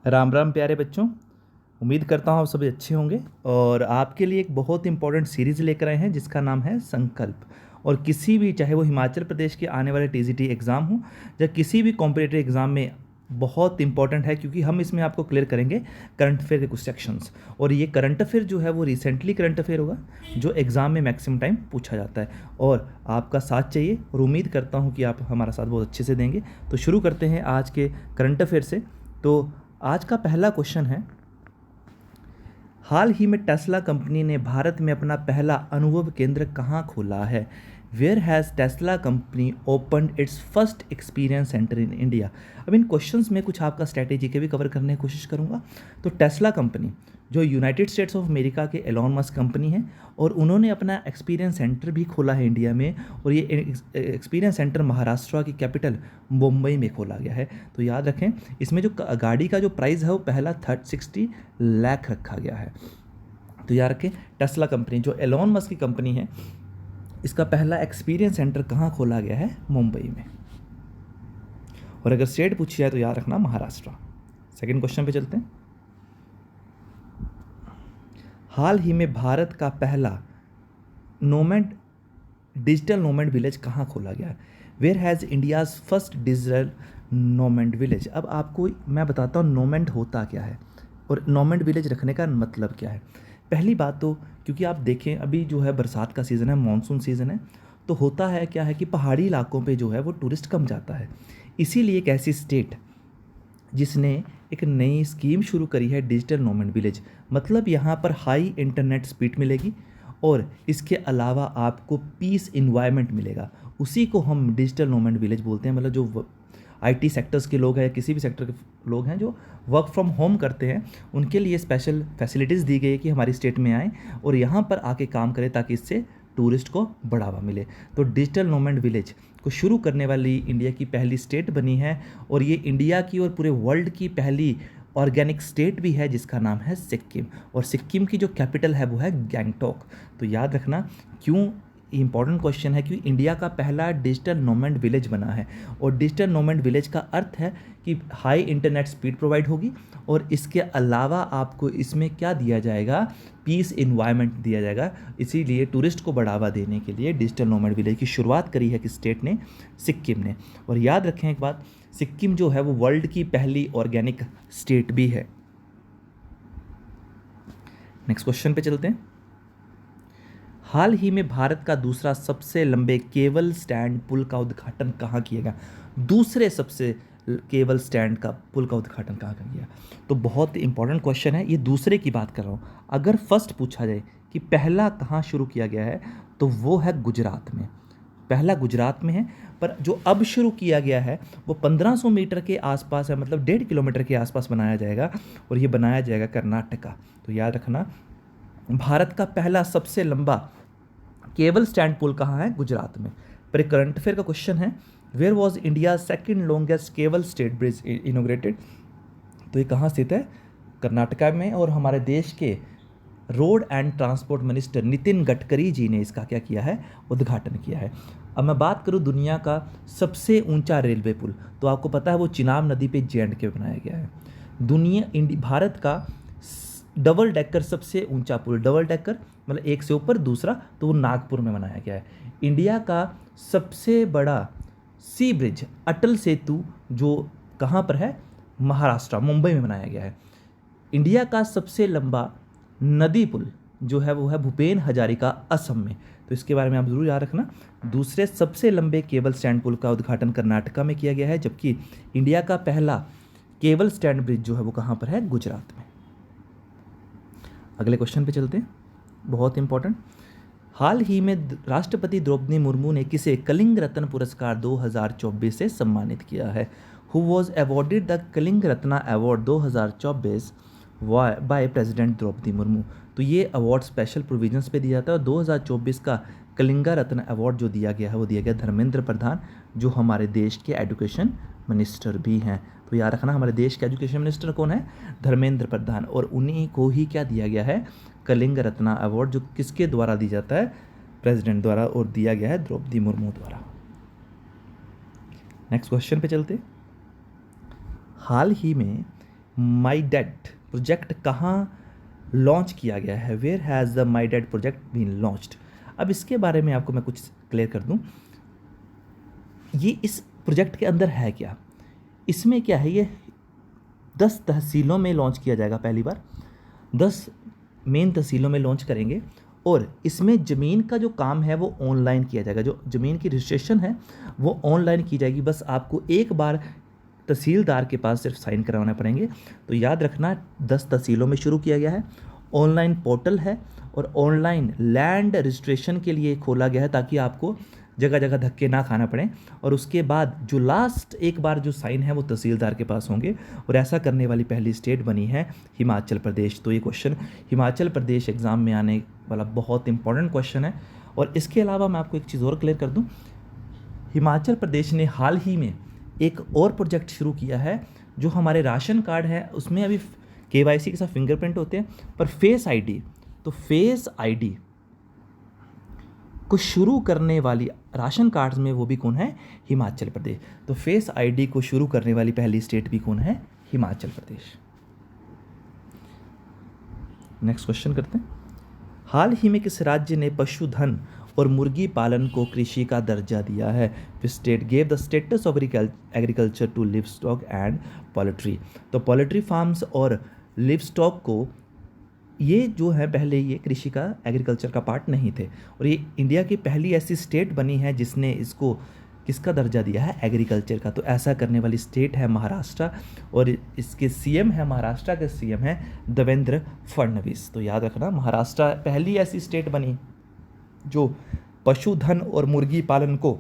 राम राम प्यारे बच्चों। उम्मीद करता हूँ आप सभी अच्छे होंगे और आपके लिए एक बहुत इंपॉर्टेंट सीरीज़ लेकर आए हैं जिसका नाम है संकल्प। और किसी भी, चाहे वो हिमाचल प्रदेश के आने वाले टीजीटी एग्ज़ाम हो या किसी भी कॉम्पिटिटिव एग्ज़ाम में, बहुत इंपॉर्टेंट है क्योंकि हम इसमें आपको क्लियर करेंगे करंट अफेयर के कुछ सेक्शंस। और ये करंट अफेयर जो है वो रिसेंटली करंट अफेयर होगा जो एग्ज़ाम में मैक्सिमम टाइम पूछा जाता है। और आपका साथ चाहिए और उम्मीद करता हूँ कि आप हमारा साथ बहुत अच्छे से देंगे। तो शुरू करते हैं आज के करंट अफेयर से। तो आज का पहला क्वेश्चन है, हाल ही में टेस्ला कंपनी ने भारत में अपना पहला अनुभव केंद्र कहाँ खोला है? Where has Tesla company opened its first experience centre in India? अब इन क्वेश्चंस में कुछ आपका स्ट्रैटेजी के भी कवर करने की कोशिश करूँगा। तो टेस्ला कंपनी जो यूनाइटेड स्टेट्स ऑफ अमेरिका के एलॉन मस्क कंपनी है और उन्होंने अपना एक्सपीरियंस सेंटर भी खोला है इंडिया में। और ये एक्सपीरियंस सेंटर महाराष्ट्र की कैपिटल मुंबई में खोला गया है। तो याद रखें, इसमें जो गाड़ी का जो प्राइस है वो पहला 60 लाख रखा गया है। तो याद रखें, टेस्ला कंपनी जो एलॉन मस्क की कंपनी है, इसका पहला एक्सपीरियंस सेंटर कहाँ खोला गया है? मुंबई में। और अगर स्टेट पूछी जाए तो याद रखना महाराष्ट्र। सेकंड क्वेश्चन पे चलते हैं। हाल ही में भारत का पहला नोमैड डिजिटल नोमैड विलेज कहाँ खोला गया है? Where has India's first digital nomad village? अब आपको मैं बताता हूँ नोमैड होता क्या है और नोमैड विलेज रखने का मतलब क्या है। पहली बात तो, क्योंकि आप देखें अभी जो है बरसात का सीज़न है, मानसून सीज़न है, तो होता है क्या है कि पहाड़ी इलाकों पे जो है वो टूरिस्ट कम जाता है। इसीलिए एक ऐसी स्टेट जिसने एक नई स्कीम शुरू करी है डिजिटल नोमैड विलेज, मतलब यहाँ पर हाई इंटरनेट स्पीड मिलेगी और इसके अलावा आपको पीस इन्वायरमेंट मिलेगा। उसी को हम डिजिटल नोमैड विलेज बोलते हैं। मतलब जो आईटी सेक्टर्स के लोग हैं या किसी भी सेक्टर के लोग हैं जो वर्क फ्रॉम होम करते हैं, उनके लिए स्पेशल फैसिलिटीज़ दी गई है कि हमारी स्टेट में आएँ और यहाँ पर आके काम करें ताकि इससे टूरिस्ट को बढ़ावा मिले। तो डिजिटल नोमैड विलेज को शुरू करने वाली इंडिया की पहली स्टेट बनी है और ये इंडिया की और पूरे वर्ल्ड की पहली ऑर्गेनिक स्टेट भी है जिसका नाम है सिक्किम। और सिक्किम की जो कैपिटल है वो है गैंगटॉक। तो याद रखना क्यों इंपॉर्टेंट क्वेश्चन है, क्योंकि इंडिया का पहला डिजिटल नोमैड विलेज बना है। और डिजिटल नोमैड विलेज का अर्थ है कि हाई इंटरनेट स्पीड प्रोवाइड होगी और इसके अलावा आपको इसमें क्या दिया जाएगा? पीस इन्वायरमेंट दिया जाएगा। इसीलिए टूरिस्ट को बढ़ावा देने के लिए डिजिटल नोमैड विलेज की शुरुआत करी है कि स्टेट ने, सिक्किम ने। और याद रखें एक बात, सिक्किम जो है वो वर्ल्ड की पहली ऑर्गेनिक स्टेट भी है। नेक्स्ट क्वेश्चन पे चलते हैं। हाल ही में भारत का दूसरा सबसे लंबे केबल स्टैंड पुल का उद्घाटन कहाँ किया गया? दूसरे सबसे केबल स्टैंड का पुल का उद्घाटन कहाँ किया? तो बहुत इंपॉर्टेंट क्वेश्चन है, ये दूसरे की बात कर रहा हूँ। अगर फर्स्ट पूछा जाए कि पहला कहाँ शुरू किया गया है तो वो है गुजरात में। पहला गुजरात में है, पर जो अब शुरू किया गया है वो 1500 मीटर के आसपास है, मतलब 1.5 किलोमीटर के आसपास बनाया जाएगा और ये बनाया जाएगा कर्नाटका। तो याद रखना, भारत का पहला सबसे लंबा केबल स्टैंड पुल कहाँ है? गुजरात में। पर एक करंट अफेयर का क्वेश्चन है, where was India second longest cable stayed bridge inaugurated? तो ये कहाँ स्थित है? कर्नाटका में। और हमारे देश के road and transport minister Nitin Gadkari ji ने इसका क्या किया है? उद्घाटन किया है। अब मैं बात करूँ दुनिया का सबसे ऊंचा रेलवे पुल, तो आपको पता है वो चिनाब नदी पे J&K बनाया गया है। भारत का डबल डेकर सबसे ऊंचा पुल, डबल डेकर मतलब एक से ऊपर दूसरा, तो वो नागपुर में बनाया गया है। इंडिया का सबसे बड़ा सी ब्रिज अटल सेतु जो कहाँ पर है? महाराष्ट्र, मुंबई में बनाया गया है। इंडिया का सबसे लंबा नदी पुल जो है वो है भूपेन हजारिका, असम में। तो इसके बारे में आप जरूर याद रखना। दूसरे सबसे लंबे केबल स्टैंड पुल का उद्घाटन कर्नाटका में किया गया है, जबकि इंडिया का पहला केबल स्टैंड ब्रिज जो है वो कहाँ पर है? गुजरात में। अगले क्वेश्चन पे चलते हैं, बहुत इंपॉर्टेंट। हाल ही में राष्ट्रपति द्रौपदी मुर्मू ने किसे कलिंग रत्न पुरस्कार 2024 से सम्मानित किया है? Who was awarded the Kalinga Ratna award 2024 by president Draupadi Murmu? तो ये अवार्ड स्पेशल प्रोविजंस पे दिया जाता है और 2024 का कलिंगा रत्न अवार्ड जो दिया गया है वो दिया गया धर्मेंद्र प्रधान, जो हमारे देश के एजुकेशन मिनिस्टर भी हैं। तो याद रखना, हमारे देश के एजुकेशन मिनिस्टर कौन है? धर्मेंद्र प्रधान। और उन्हीं को ही क्या दिया गया है? कलिंग रत्ना अवार्ड, जो किसके द्वारा दी जाता है? प्रेसिडेंट द्वारा, और दिया गया है द्रौपदी मुर्मू द्वारा। नेक्स्ट क्वेश्चन पे चलते। हाल ही में माई डैड प्रोजेक्ट कहाँ लॉन्च किया गया है? Where has the my dad project been launched? अब इसके बारे में आपको मैं कुछ क्लियर कर दूं। ये इस प्रोजेक्ट के अंदर है क्या? इसमें क्या है, ये 10 तहसीलों में लॉन्च किया जाएगा पहली बार। 10 मेन तहसीलों में लॉन्च करेंगे और इसमें ज़मीन का जो काम है वो ऑनलाइन किया जाएगा। जो ज़मीन की रजिस्ट्रेशन है वो ऑनलाइन की जाएगी। बस आपको एक बार तहसीलदार के पास सिर्फ साइन करवाना पड़ेंगे। तो याद रखना 10 तहसीलों में शुरू किया गया है, ऑनलाइन पोर्टल है और ऑनलाइन लैंड रजिस्ट्रेशन के लिए खोला गया है ताकि आपको जगह जगह धक्के ना खाना पड़े। और उसके बाद जो लास्ट एक बार जो साइन है वो तहसीलदार के पास होंगे और ऐसा करने वाली पहली स्टेट बनी है हिमाचल प्रदेश। तो ये क्वेश्चन हिमाचल प्रदेश एग्ज़ाम में आने वाला बहुत इंपॉर्टेंट क्वेश्चन है। और इसके अलावा मैं आपको एक चीज़ और क्लियर कर दूं, हिमाचल प्रदेश ने हाल ही में एक और प्रोजेक्ट शुरू किया है। जो हमारे राशन कार्ड है उसमें अभी KYC के साथ फिंगरप्रिंट होते हैं, पर फेस आईडी, तो फेस आईडी को शुरू करने वाली राशन कार्ड्स में वो भी कौन है? हिमाचल प्रदेश। तो फेस आईडी को शुरू करने वाली पहली स्टेट भी कौन है? हिमाचल प्रदेश। नेक्स्ट क्वेश्चन करते हैं। हाल ही में किस राज्य ने पशुधन और मुर्गी पालन को कृषि का दर्जा दिया है? State gave the status of agriculture to livestock and poultry. तो पोल्ट्री फार्म्स और लिव स्टॉक को ये जो है पहले ये कृषि का एग्रीकल्चर का पार्ट नहीं थे और ये इंडिया की पहली ऐसी स्टेट बनी है जिसने इसको किसका दर्जा दिया है? एग्रीकल्चर का। तो ऐसा करने वाली स्टेट है महाराष्ट्र और इसके सीएम है, महाराष्ट्र के सीएम है देवेंद्र फडणवीस। तो याद रखना महाराष्ट्र पहली ऐसी स्टेट बनी जो पशुधन और मुर्गी पालन को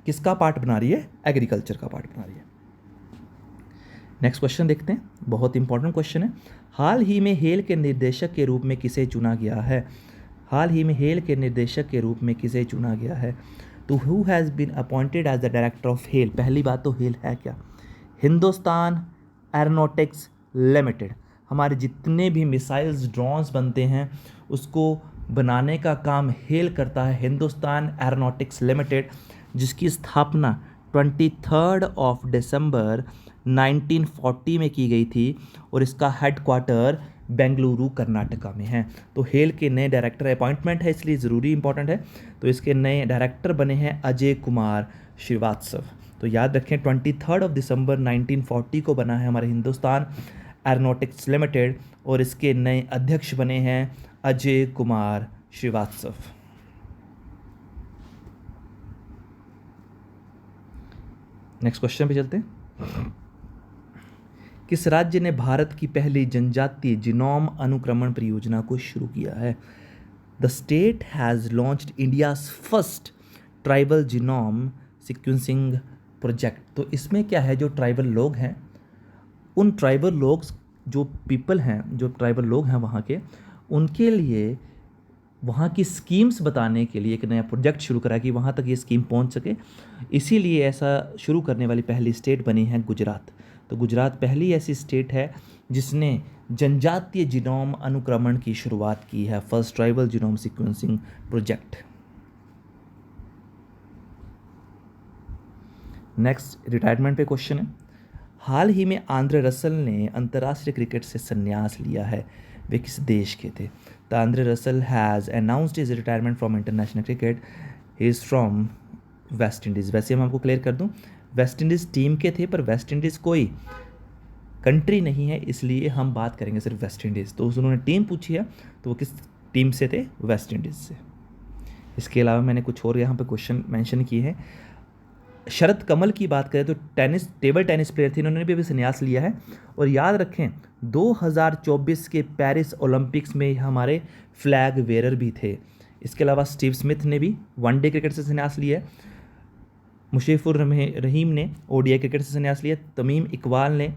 किसका पार्ट बना रही है? एग्रीकल्चर का पार्ट बना रही है। नेक्स्ट क्वेश्चन देखते हैं, बहुत इंपॉर्टेंट क्वेश्चन है। हाल ही में हेल के निर्देशक के रूप में किसे चुना गया है? हाल ही में हेल के निर्देशक के रूप में किसे चुना गया है? तो who has been appointed as the director of HAL? पहली बात तो हेल है क्या? Hindustan aeronautics limited. हमारे जितने भी मिसाइल्स ड्रोन्स बनते हैं उसको बनाने का काम हेल करता है, हिंदुस्तान एरोनॉटिक्स लिमिटेड, जिसकी स्थापना 23 दिसंबर 1940 में की गई थी और इसका हेडक्वार्टर बेंगलुरु कर्नाटका में है। तो हेल के नए डायरेक्टर अपॉइंटमेंट है इसलिए ज़रूरी इंपॉर्टेंट है। तो इसके नए डायरेक्टर बने हैं अजय कुमार श्रीवास्तव। तो याद रखें 23 दिसंबर 1940 को बना है हमारे हिंदुस्तान एरोनॉटिक्स लिमिटेड और इसके नए अध्यक्ष बने हैं अजय कुमार श्रीवास्तव। नेक्स्ट क्वेश्चन पे चलते हैं। किस राज्य ने भारत की पहली जनजातीय जीनोम अनुक्रमण परियोजना को शुरू किया है? The state has launched India's first tribal genome sequencing project. तो इसमें क्या है, जो ट्राइबल लोग हैं उन ट्राइबल लोग जो पीपल हैं, जो ट्राइबल लोग हैं वहाँ के, उनके लिए वहाँ की स्कीम्स बताने के लिए एक नया प्रोजेक्ट शुरू करा कि वहाँ तक ये स्कीम पहुँच सके। इसीलिए ऐसा शुरू करने वाली पहली स्टेट बनी है गुजरात। तो गुजरात पहली ऐसी स्टेट है जिसने जनजातीय जीनोम अनुक्रमण की शुरुआत की है, first tribal genome sequencing project. Next retirement पे क्वेश्चन है। हाल ही में आंद्रे रसल ने अंतर्राष्ट्रीय क्रिकेट से संन्यास लिया है, वे किस देश के थे? तो Andre Russell has announced his retirement from international cricket, he is from West Indies. वैसे हम आपको क्लियर कर दूं, वेस्ट इंडीज़ टीम के थे पर वेस्ट इंडीज़ कोई कंट्री नहीं है, इसलिए हम बात करेंगे सिर्फ वेस्ट इंडीज़। तो उन्होंने टीम पूछी है तो वो किस टीम से थे? वेस्ट इंडीज़ से। इसके अलावा मैंने कुछ और यहाँ पे क्वेश्चन मेंशन किए हैं। शरद कमल की बात करें तो टेबल टेनिस प्लेयर थे, इन्होंने भी अभी संन्यास लिया है। और याद रखें 2024 के पेरिस ओलंपिक्स में हमारे फ्लैग वेयर भी थे। इसके अलावा स्टीव स्मिथ ने भी वनडे क्रिकेट से संन्यास लिया है, मुशफिकुर रहीम ने ओडीआई क्रिकेट से संन्यास लिया, तमीम इकबाल ने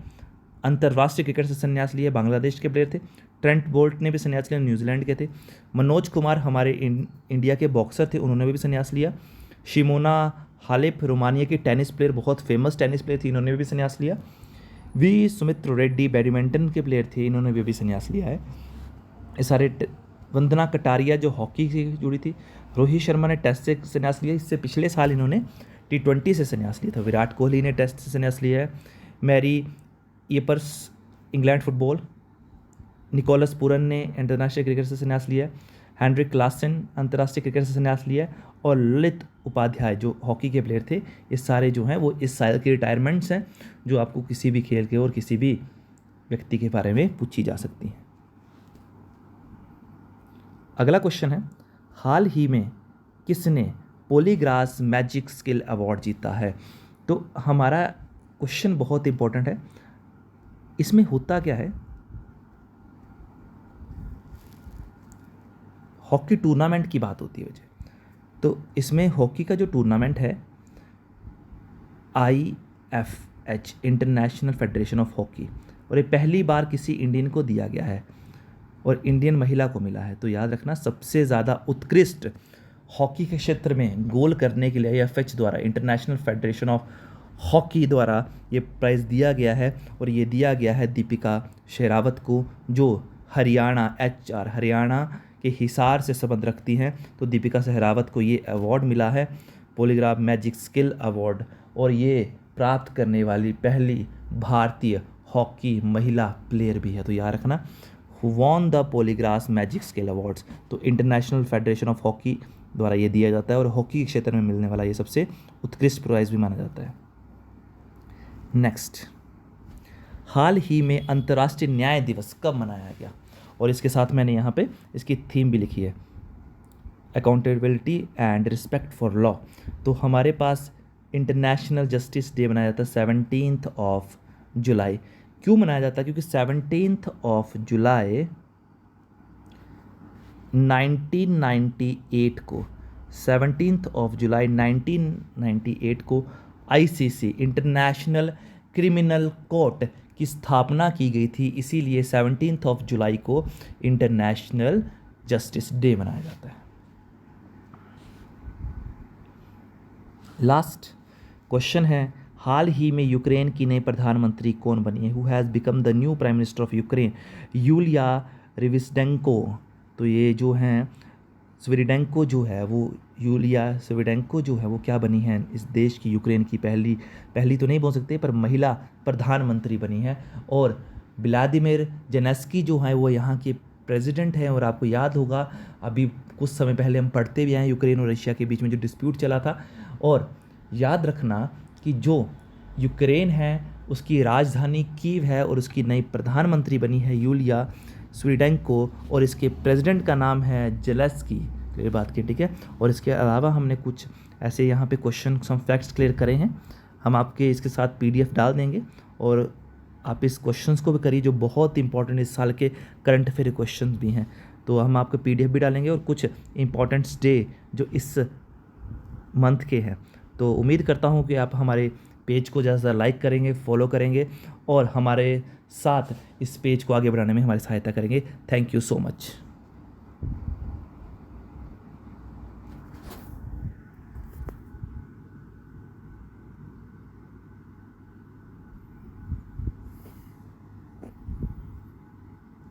अंतर्राष्ट्रीय क्रिकेट से संन्यास लिया, बांग्लादेश के प्लेयर थे। ट्रेंट बोल्ट ने भी संन्यास लिया, न्यूजीलैंड के थे। मनोज कुमार हमारे इंडिया के बॉक्सर थे, उन्होंने भी संन्यास लिया। शिमोना हालेप रोमानिया की टेनिस प्लेयर, बहुत फेमस टेनिस प्लेयर थी, इन्होंने भी संन्यास लिया। वी सुमित्र रेड्डी बैडमिंटन के प्लेयर थे, इन्होंने भी संन्यास लिया है। ये सारे वंदना कटारिया जो हॉकी से जुड़ी थी, रोहित शर्मा ने टेस्ट से संन्यास लिया, इससे पिछले साल इन्होंने T20 से संन्यास लिया था। विराट कोहली ने टेस्ट से संन्यास लिया है। मैरी येपर्स इंग्लैंड फुटबॉल, निकोलस पूरन ने इंटरनेशनल क्रिकेट से संन्यास लिया है, हेनरिक क्लासन अंतर्राष्ट्रीय क्रिकेट से संन्यास लिया है, और ललित उपाध्याय जो हॉकी के प्लेयर थे, ये सारे जो हैं वो इस साल के रिटायरमेंट्स हैं जो आपको किसी भी खेल के और किसी भी व्यक्ति के बारे में पूछी जा सकती हैं। अगला क्वेश्चन है, हाल ही में किसने पॉलीग्रास मैजिक स्किल अवार्ड जीता है? तो हमारा क्वेश्चन बहुत इंपॉर्टेंट है। इसमें होता क्या है, हॉकी टूर्नामेंट की बात होती है वजह, तो इसमें हॉकी का जो टूर्नामेंट है IFH international federation of hockey, और ये पहली बार किसी इंडियन को दिया गया है और इंडियन महिला को मिला है। तो याद रखना, सबसे ज़्यादा उत्कृष्ट हॉकी के क्षेत्र में गोल करने के लिए IFH द्वारा, इंटरनेशनल फेडरेशन ऑफ हॉकी द्वारा ये प्राइज़ दिया गया है, और ये दिया गया है दीपिका शेरावत को, जो हरियाणा HR हरियाणा के हिसार से संबंध रखती हैं। तो दीपिका शेरावत को ये अवार्ड मिला है, पॉलीग्राफ मैजिक स्किल अवार्ड, और ये प्राप्त करने वाली पहली भारतीय हॉकी महिला प्लेयर भी है। तो याद रखना, who won the polygraph magic skill awards, तो इंटरनेशनल फेडरेशन ऑफ हॉकी द्वारा ये दिया जाता है, और हॉकी के क्षेत्र में मिलने वाला ये सबसे उत्कृष्ट प्राइज़ भी माना जाता है। नेक्स्ट, हाल ही में अंतर्राष्ट्रीय न्याय दिवस कब मनाया गया? और इसके साथ मैंने यहाँ पे इसकी थीम भी लिखी है, accountability and respect for law. तो हमारे पास इंटरनेशनल जस्टिस डे मनाया जाता है 17 जुलाई। क्यों मनाया जाता है? क्योंकि 17 जुलाई 1998 को 17 जुलाई 1998 को ICC इंटरनेशनल क्रिमिनल कोर्ट की स्थापना की गई थी, इसीलिए 17 जुलाई को इंटरनेशनल जस्टिस डे मनाया जाता है। लास्ट क्वेश्चन है, हाल ही में यूक्रेन की नई प्रधानमंत्री कौन बनी है? Who has become the new prime minister of Ukraine? Yulia Svyrydenko. तो ये जो हैं स्विरिडेंको जो है वो, यूलिया स्विरिडेंको जो है वो क्या बनी है, इस देश की यूक्रेन की पहली तो नहीं बोल सकते पर महिला प्रधानमंत्री बनी है। और व्लादिमीर जेलेंस्की जो है वो यहाँ के प्रेसिडेंट हैं। और आपको याद होगा, अभी कुछ समय पहले हम पढ़ते भी आए यूक्रेन और रशिया के बीच में जो डिस्प्यूट चला था। और याद रखना कि जो यूक्रेन है उसकी राजधानी कीव है, और उसकी नई प्रधानमंत्री बनी है यूलिया स्विरिडेंको, और इसके प्रेसिडेंट का नाम है जेलेंस्की। क्लियर बात की, ठीक है। और इसके अलावा हमने कुछ ऐसे यहाँ पे क्वेश्चन सम फैक्ट्स क्लियर करे हैं, हम आपके इसके साथ PDF डाल देंगे, और आप इस क्वेश्चंस को भी करिए जो बहुत इंपॉर्टेंट इस साल के करंट अफेयर क्वेश्चंस भी हैं। तो हम आपको PDF भी डालेंगे और कुछ इंपॉर्टेंट्स डे जो इस मंथ के हैं। तो उम्मीद करता हूँ कि आप हमारे पेज को ज़्यादा से ज़्यादा लाइक करेंगे, फॉलो करेंगे, और हमारे साथ इस पेज को आगे बढ़ाने में हमारी सहायता करेंगे। Thank you so much.